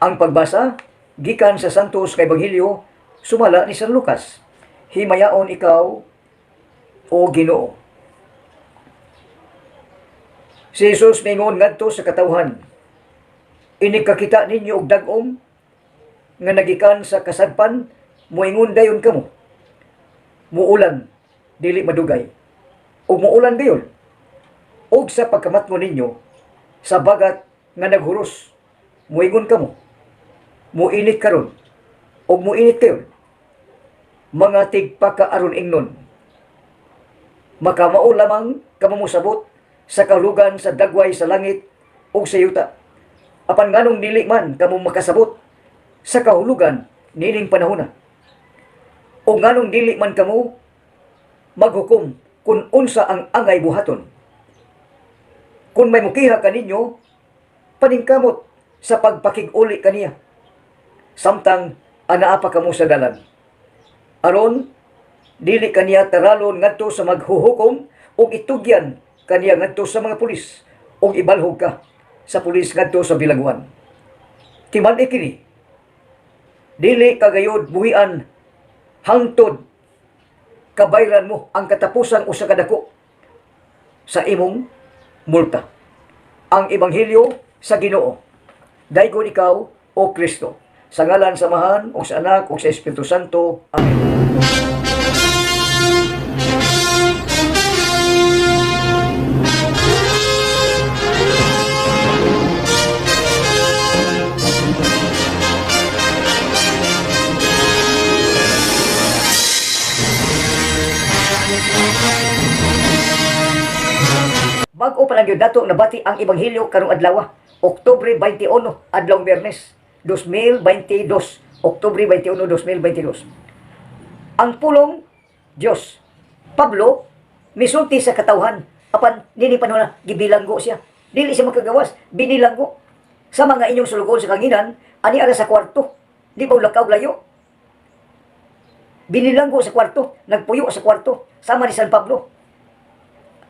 Ang pagbasa gikan sa Santos kay Ebanghelyo sumala ni San Lucas. Himayaon ikaw o Ginoo. Si Jesus mingon ngadto sa katawhan, inikakita ninyo og dag-om nga nagikan sa kasadpan, moingon dayon kamo. Muulan dili madugay. Ug muulan dayon. Og sa pagkamatngon ninyo sa bagat nga naghuros, moingon kamo. Muinit karon og muinit kayon. Mga tigpakaaron ingnon. Makamao lamang kamo mosabot sa kalugan sa dagway sa langit ug sa yuta. Apan nganong dili man kamo makasabot sa kahulugan nining panahona. O nganong dili man kamo maghukom kung unsa ang angay buhaton. Kung may mukiha kaninyo, paningkamot sa pagpakig-uli kaniya. Samtang anaa pa kamo sa dalan. Aron, dili kaniya taralon ngadto sa maghuhukom o itugyan kaniya ngadto sa mga pulis o ibalhog ka sa pulis ngadto sa bilangguan. Timan kini, dili kagayod buhian hangtod kabayran mo ang katapusan usa ka dako sa imong multa. Ang Ebanghelyo sa Ginoo. Daygon ikaw o Kristo. Sa ngalan samahan o sa Anak o sa Espiritu Santo. Amen. Bago pa lang yun dato nabati ang Ebanghelyo karong adlaw, Oktubre 21, adlawng Biyernes, 2022, Oktubre 21, 2022. Ang pulong Dios, Pablo, misulti sa katawhan, apan dili pa na gibilanggo siya. Dili siya makagawas, binilanggo. Sa mga inyong sulugon sa kanginan, ani ara sa kwarto, di pa lakaw layo. Binilanggo sa kwarto, nagpuyo sa kwarto, sama ni San Pablo.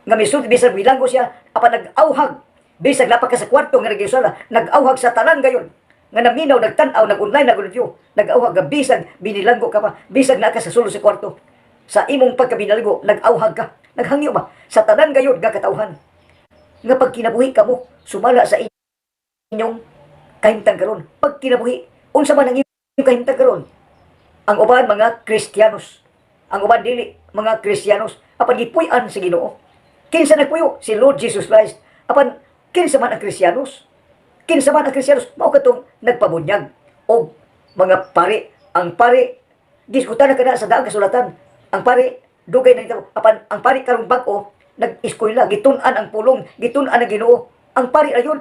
Nga misulti, bisag bilanggo siya, apan nag-auhag, bisag lapak ka sa kwarto nga nag-iusala, nag-auhag sa tanan gayon. Nga naminaw, nagtanaw, nag-online, nag-review, nag-auhag, bisag, binilanggo ka pa, bisag na ka sa sulo sa kwarto. Sa imong pagkabinalgo, nag-auhag ka, naghangyo ba, sa tanan gayon, gakatauhan. Nga pag kinabuhi ka mo, sumala sa inyong kahimtang karon. Pag kinabuhi, unsa man ang inyong kahimtang karon? Ang uban, mga Kristiyanos. Ang uban, dili, mga Kristiyanos. Apan gipuy-an sa Ginoo. Kinsa nagpuyo? Si Lord Jesus Christ. Apan, kinsa man ang Kristiyanos? Kinsa man ang Kristiyanos? Mao katong nagpabunyag. O mga pari. Ang pari, diskutan na kana sa daang kasulatan. Ang pari, dugay na ito. Apan, ang pari karong bag-o, nag-eskwela, gitun-an ang pulong, gitun-an ang Ginoo. Ang pari ayon.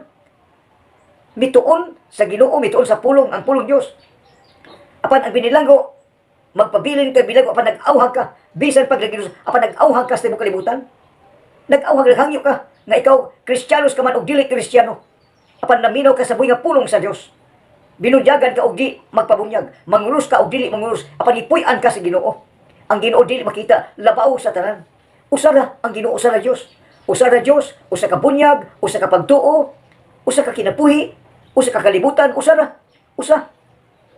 Mituon sa Ginoo, mituon sa pulong, ang pulong Dios. Apan, ang binilanggo, magpabilin ka bilanggo, apan nag-auhag ka. Bisan paglaginos, apan nag-auhag ka sa imong kalibutan. Nag-awag, naghangyo ka, nga ikaw, Kristiyanos ka man o dili Kristiyano. Apan naminaw ka sa buhay nga pulong sa Dios. Binunyagan ka o di magpabunyag. Mangulos ka o dili mangulos. Apan ipuy-an ka sa Ginoo. Ang Ginoo dili makita, labaw sa tanan. Usara ang Ginoo, usara Dios. Usara Dios, usa ka bunyag, usa ka pagtuo, usa ka kinabuhi, usa ka kalibutan, usara. Usa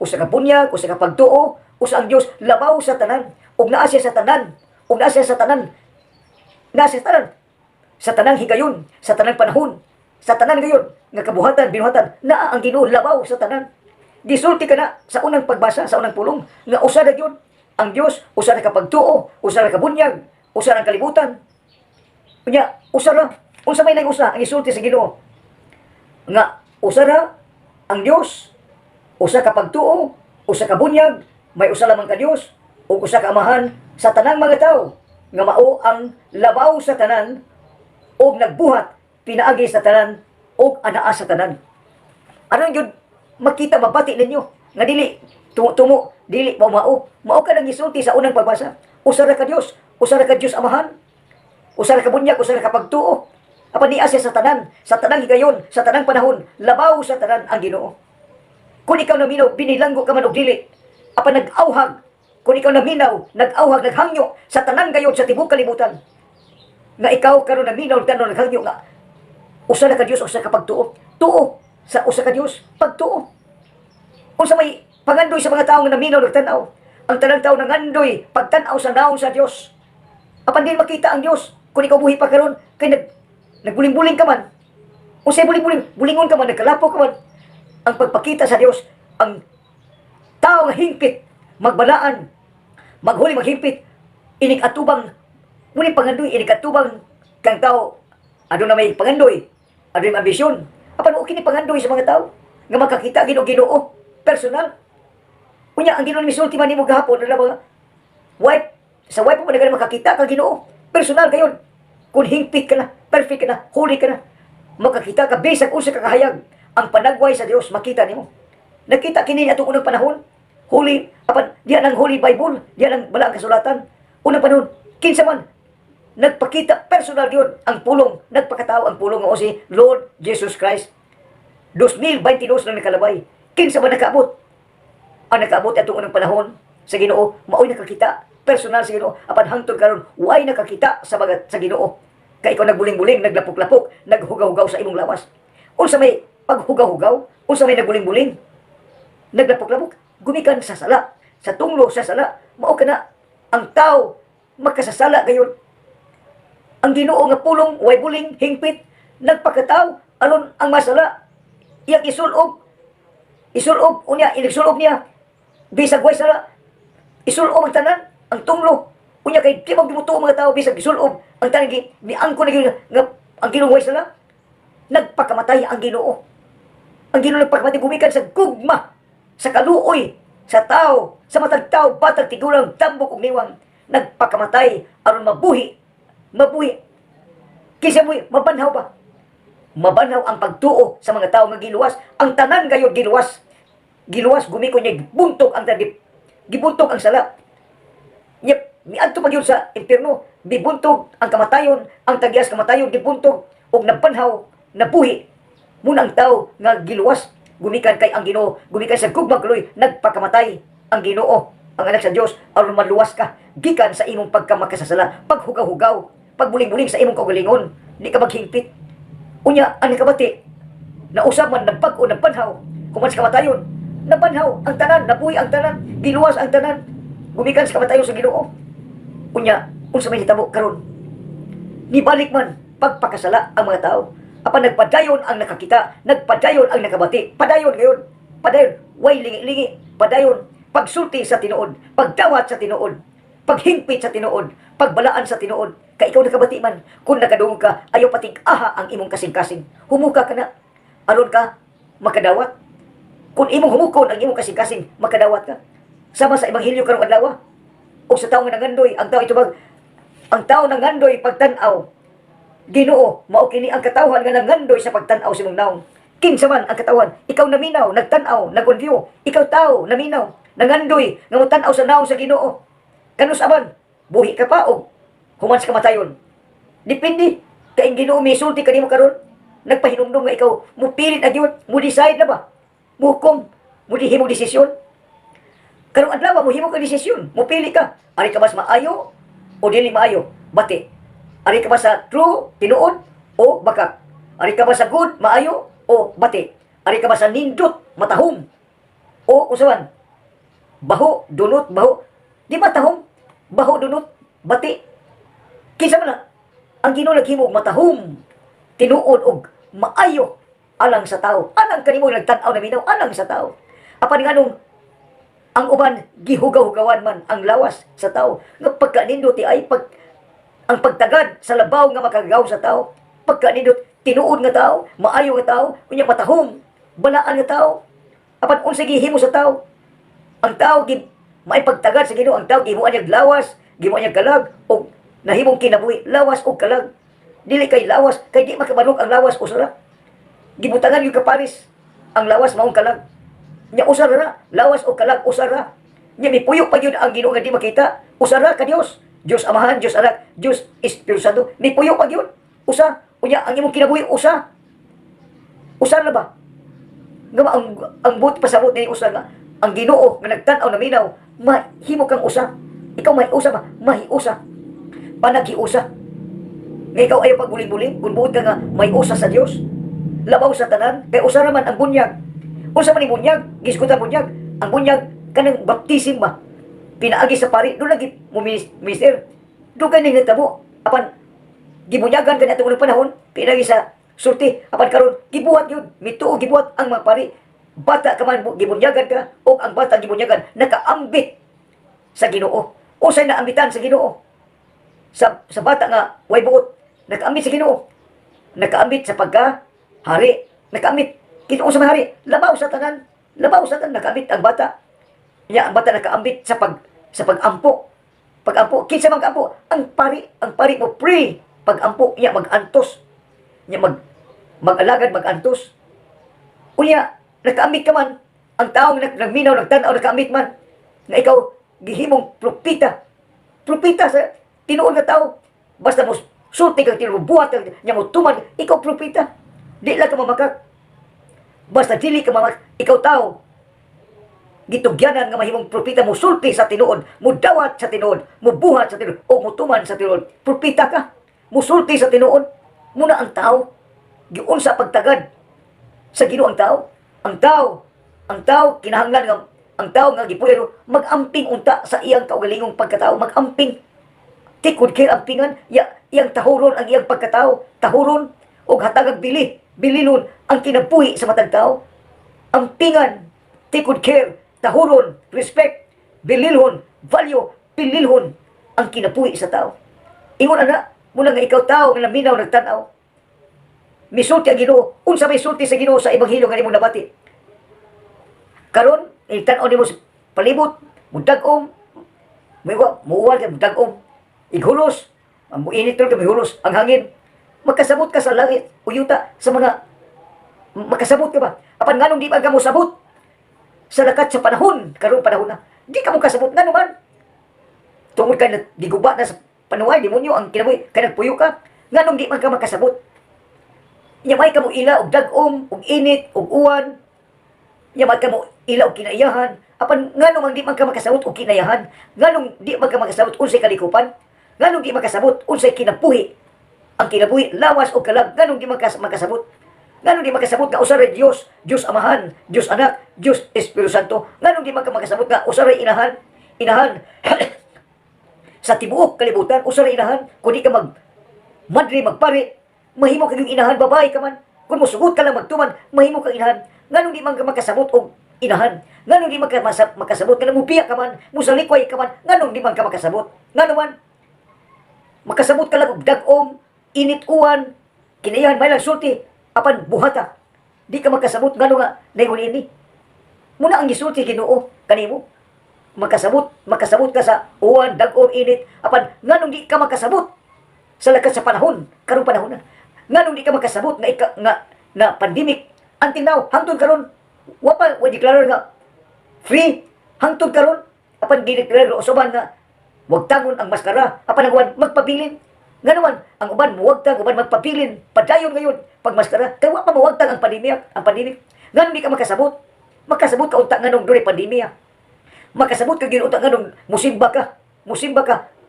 ka bunyag, usa ka pagtuo, usa ang Dios, labaw sa tanan. Og naa siya sa tanan. Og naa siya sa tanan. Nasa sa tanang higayon, sa tanang panahon, sa tanan gayon, nga kabuhatan, binuhatan, naa ang Ginoo, labaw sa tanan. Gisulti ka na sa unang pagbasa, sa unang pulong, nga usara yun, ang Dios, usara ka pagtuo, usara ka bunyag, usara ang kalibutan. Kunya, usara, unsa may nag-usa, ang isulti sa Ginoo. Nga, usara, ang Dios, usa ka pagtuo, usa ka bunyag, may usa lamang ka Dios, o usa ka amahan sa tanang mga tao, nga mao ang labaw sa tanan o nagbuhat pinaagi sa tanan o anaa sa tanan. Ano yun makita mabati ninyo nga dili tumo dili mao ka nang gisulti sa unang pagbasa. Usara ka Dios, usara ka Dios amahan, usara ka bunyag, usara ka pagtuo. Apan niya sa tanan, sa tanang higayon, sa tanang panahon, labaw sa tanan ang Ginoo. Kung ikaw naminaw, binilanggo ka man og dili, apan nag-auhag. Kung ikaw naminaw, nag-auhag, naghangyo sa tanan gayon sa tibok kalibutan, nga ikaw karon naminaw, tanon naghangyo nga usa ka Dios, usa ka pagtuo. Tuo sa usa ka Dios, pagtuo. Unsa may pangandoy sa mga tawo nga naminaw nagtan-aw. Ang tanang tawo nangandoy pagtan-aw sa naong sa Dios. Apan din makita ang Dios kung ikaw buhi pa karon kay nagbuling-buling ka man. Unsay buling-buling, bulingon ka man, nagkalapo ka man. Ang pagpakita sa Dios, ang tao nga hingpit, magbalaan, maghuli maghimpit, inig atubang, ngunit pangandoy, inig atubang kang tao, ano na may pangandoy, ano yung ambisyon. Apan okay ni pangandoy sa mga tao, nga makakita, Ginoo, personal. Unya, ang Ginoo ni misulti man nimo gahapon, na mga wife, sa wife mo na makakita kang Ginoo, personal kayon. Kung hingpit ka na, perfect ka na, holy ka na, makakita ka, bisag unsa ka kahayag, ang panagway sa Dios makita nimo. Nakita kini atong unang panahon, holy, apan diyan ang Holy Bible, diyan ang balaang kasulatan. Unang panahon, kinsa man nagpakita personal gyud ang pulong, nagpakatao ang pulong nga si Lord Jesus Christ. 2022 na nakalabay. Kinsa man nakaabot? Ang nakaabot atong unang panahon sa Ginoo, maoy nakakita personal sa Ginoo. Apan hangtod karon, way nakakita sa sa Ginoo. Kay ikaw nagbuling-buling, naglapok-lapok, naghugaw-hugaw sa imong lawas. Unsa may paghugaw-hugaw, unsa may nagbuling-buling, naglapok-lapok, gumikan sa sala, sa tunglo sa sala, mao kana ang tao makasasala gayon. Ang Ginoo nga pulong, way buling, hingpit, nagpakataw, alon ang masala, iyang isulob, unya, inigsulob niya, bisag way sala, isulob ang tanan, ang tunglo, unya kay di magdimuto ang mga tao, bisag isulob, ang tanan, niangko na yun, nga, ang Ginoo way sala, nagpakamatay ang Ginoo. Ang Ginoo nagpakamatay, gumikan sa gugma, sa kaluoy, sa tao, sa matag tao, batag tigulang, tambok ug niwang, nagpakamatay aron mabuhi. Kisa mo, mabanhaw ba? Mabanhaw ang pagtuo sa mga tao nga giluwas. Ang tanan gayon giluwas. Giluwas, gumiko niya, buntok ang tagip. Gibuntog ang sala. Yep, miadto pa yun sa impierno. Bibuntog ang kamatayon, ang tagyas kamatayon, gibuntog, o nabanhaw, nabuhi. Muna ang tao nga giluwas. Gumikan kay ang Ginoo, gumikan sa gugmang kaluy, nagpakamatay ang Ginoo, ang anak sa Dios, aron maluwas ka, gikan sa imong pagkamakasasala, paghugaw-hugaw, pagbuling-buling sa imong kaugalingon, di ka maghingpit. Unya, ang nakabati, na usab man nagpag o nagbanhaw, kuman sa kamatayon, nabanhaw ang tanan, nabuhi ang tanan, giluwas ang tanan, gumikan sa kamatayon sa Ginoo. Unya, unsa may hitabo karon? Nibalik man pagpakasala ang mga tao. Apan nagpadayon ang nakakita, nagpadayon ang nakabati. Padayon ngayon. Padayon, way lingi-lingi. Padayon, pagsulti sa tinuod, pagdawat sa tinuod, paghingpit sa tinuod, pagbalaan sa tinuod. Kaya ikaw nakabati man, kung nakadungog ka, ayaw patig-aha ang imong kasing-kasing. Humuka ka na. Aron ka, makadawat. Kung imong humukon ang imong kasing-kasing, makadawat ka. Sama sa Ebanghelyo karong adlaw. O sa tao nga nangandoy, ang tao itubag, ang tao nangandoy pagtan-aw, Ginoo, mao kini ang katawhan nga nangandoy sa pagtan-aw sa imong naong. Kinsa man ang katawhan, ikaw naminaw, nagtan-aw, nag-review, ikaw tao, naminaw, nangandoy, nga motan-aw sa naong sa Ginoo. Kanus aman, buhi ka pa o human sa kamatayon. Depende, kay ang Ginoo misulti kanimo karon, nagpahinumdum nga ikaw, mupilit na gyud, mo decide na ba? Mukom, mo dihimo desisyon. Karong adlaw mo himo ka desisyon, mupili ka, ari ka mas maayo o dili maayo, bati. Ari ka ba sa true, tinuod, o baka? Ari ka ba sa good, maayo, o bati? Ari ka ba sa nindot, matahom, o usawan? Baho, dunot, baho. Di ba tahom? Baho, dunot, bati. Kinsa man na? Ang Ginoo naghimo matahom, tinuod, og maayo, alang sa tao. Anang kanimo nagtan-aw na minaw, alang sa tao. Apan nganong, ang uban, gihugaw-hugawan man ang lawas sa tao. Nga pagkanindot, ay ang pagtagad sa labaw nga makagaw sa tao, pagkanindot, tinuod nga tao, maayo nga tao, unya matahom, balaan nga tao, apan unsay gihimo sa tao, ang tao may pagtagad sa Ginoo, ang tao gihimuan niyag lawas, gihimuan niyag kalag, o nahimong kinabuhi, lawas o kalag, dili kay lawas, kay di makabalog ang lawas o sara, gibutangan yung kaparis, ang lawas maong kalag, nya usara, lawas o kalag usara, nya mipuyo pa yun ang Ginoo nga di makita, usara ka Dios, Diyos Amahan, Diyos Anak, Diyos Espiritu Santo. May puyo pag yun. Usa. Unya, ang imong kinabuhi, usa. Usa na ba? Nga ang buti pasabot ni usa nga. Ang Ginoo nga nagtan-aw na minaw, mahimo kang usa. Ikaw may usa ba? Mahiusa. Panaghiusa. Nga ikaw ayaw pagbuling-buling, kung buot ka nga may usa sa Diyos. Labaw sa tanan, kay usa naman ang bunyag. Unsa man ni bunyag, gisgutan bunyag. Ang bunyag kanang baptism ba? Pinaagi sa pari, do lagi mo minister. Do kani nagtabo. Apan gibunyagan kani atong panahon, pinaagi sa sulti. Apan karon gibuhat yun, mituo gibuhat ang mga pari. Bata ka man gibunyagan ka o ang bata gibunyagan nakaambit sa Ginoo. Unsay naambitan sa Ginoo? Sa bata nga way buot, nakaambit sa Ginoo. Nakaambit sa pagka-hari. Nakaambit. Kita sa hari. Labaw sa tanan. Labaw sa tanan. Nakaambit ang bata. Ang bata nakaambit sa pag-ampo. Pag-ampo. Kinsa man ka-ampo? Ang pari mo pre. Pag-ampo. Niya mag-antos. Niya mag-alagad, mag-antos. Unya, nakaambit ka man. Ang taong nagminaw, nagtanaw, nakaambit man. Na ikaw, gihimong propita. Propita sa tinuod nga tao. Basta mo sulti kang tinuod, buhat kang niya mo tuman, ikaw propita. Di lang ka mamakak. Basta dili ka mamakak, ikaw tao. Gitugyanan nga mahimong propita mo sulti sa tinuod, mo dawat sa tinuod, mo buhat sa tinuod, o mo tuman sa tinuod. Propita ka. Mo sulti sa tinuod. Muna ang tao. Giunsa pagtagad sa Ginoo ang tao. Ang tao kinahanglan nga ang tao nga gipuyo magamping unta sa iyang kaugalingong pagkatao, magamping tikod kay ampingan iyang tahuron ang iyang pagkatao, tahuron og hatagag bililon ang kinabuhi sa matag tao. Ampingan, tikod care, tahuron, respect, bililhon, value, pililhon ang kinabuhi sa tao. Ingon ana, muna nga ikaw tao nga naminaw nagtanaw. Misulti ang Ginoo, unsa may sulti sa Ginoo sa ebanghelyo nga imong nabati. Karon, tan-aw nimo sa palibot, mudagom, muwal ka mudagom, ighulos, ang muinit ka mihulos, ang hangin, magkasabot ka sa langit, uyuta, sa mga, magkasabot ka ba? Apan nganong di ba ka mo sabot? Sa lakat sa panahon, karon panahon na, di ka mo kasabot, nga naman. Tungod ka na, giguba na sa panuway, demonyo, ang kinabuhi, kaya nagpuyo ka, nganong di man ka makasabot? Yamay ka mo ila, og dagom, og init, og uwan, yamay ka mo ila og kinaiyahan, apan nganong di man ka makasabot og kinayahan, nganong di man ka makasabot unsay kalikupan, nganong di makasabot unsay kinabuhi, ang kinabuhi lawas o kalag, nganong di makasabot, nganong di makasabot nga usaray Dios, Dios Amahan, Dios Anak, Dios Espiritu Santo, nganong di man ka makasabot nga usaray inahan sa tibuok kalibutan, usaray inahan, kundi ka madri magpari, mahimo kang inahan, babae ka man, kung musugot ka lang magtuman, mahimo kang inahan, nganong di man ka makasabot og inahan, nganong di man ka makasabot, nga mubiya ka man, musalikway ka man, nganong di man ka makasabot, nga naman, makasabot ka lang og dagom, init uwan, kinayahan, may lang sulti, apan buhata, di ka makasabot, ngano nga, naingon ini, muna ang gisulti Ginoo kanimo, makasabot ka sa uwan, dagom, init, apan nganong di ka makasabot, sa lakas sa panahon, karong panahon na, nganong di ka makasabot na pandemic, until now, hangtod karon, wa deklara nga free, hangtod karon, apan gideklara usuban nga wag tangon ang maskara, apan ang uban magpabilin. Nga naman, ang uban muwagtang, uban magpabilin, padayon ngayon pag maskara, kay wa pa mawagtang ang pandemya, nganong di ka makasabot ka unta nganong dure pandemya, makasabot ka gid unta nganong musimba ka,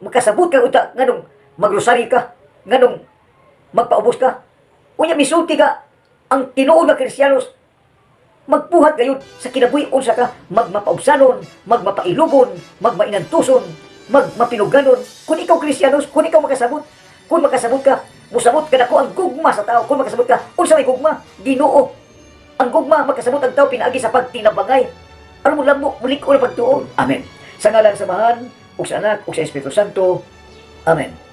makasabot ka unta nganong magrosary ka, nganong magpaubos ka. Unya misulti ka, ang tinuod nga Kristiyanos, magbuhat gayon sa kinabuhi unsa ka, magmapaubsanon, magmapailugon, magmainantuson, magmapinuganon. Kung ikaw Kristiyanos, kung ikaw makasabot ka, musabot ka na ko ang gugma sa tao. Kung makasabot ka, unsa may gugma? Ginoo. Ang gugma, makasabot ang tao, pinaagi sa pagtinabangay. Ano mo lang mo, mulik ko na pagtuon. Amen. Sa ngalan sa Amahan, ug sa Anak, ug sa Espiritu Santo. Amen.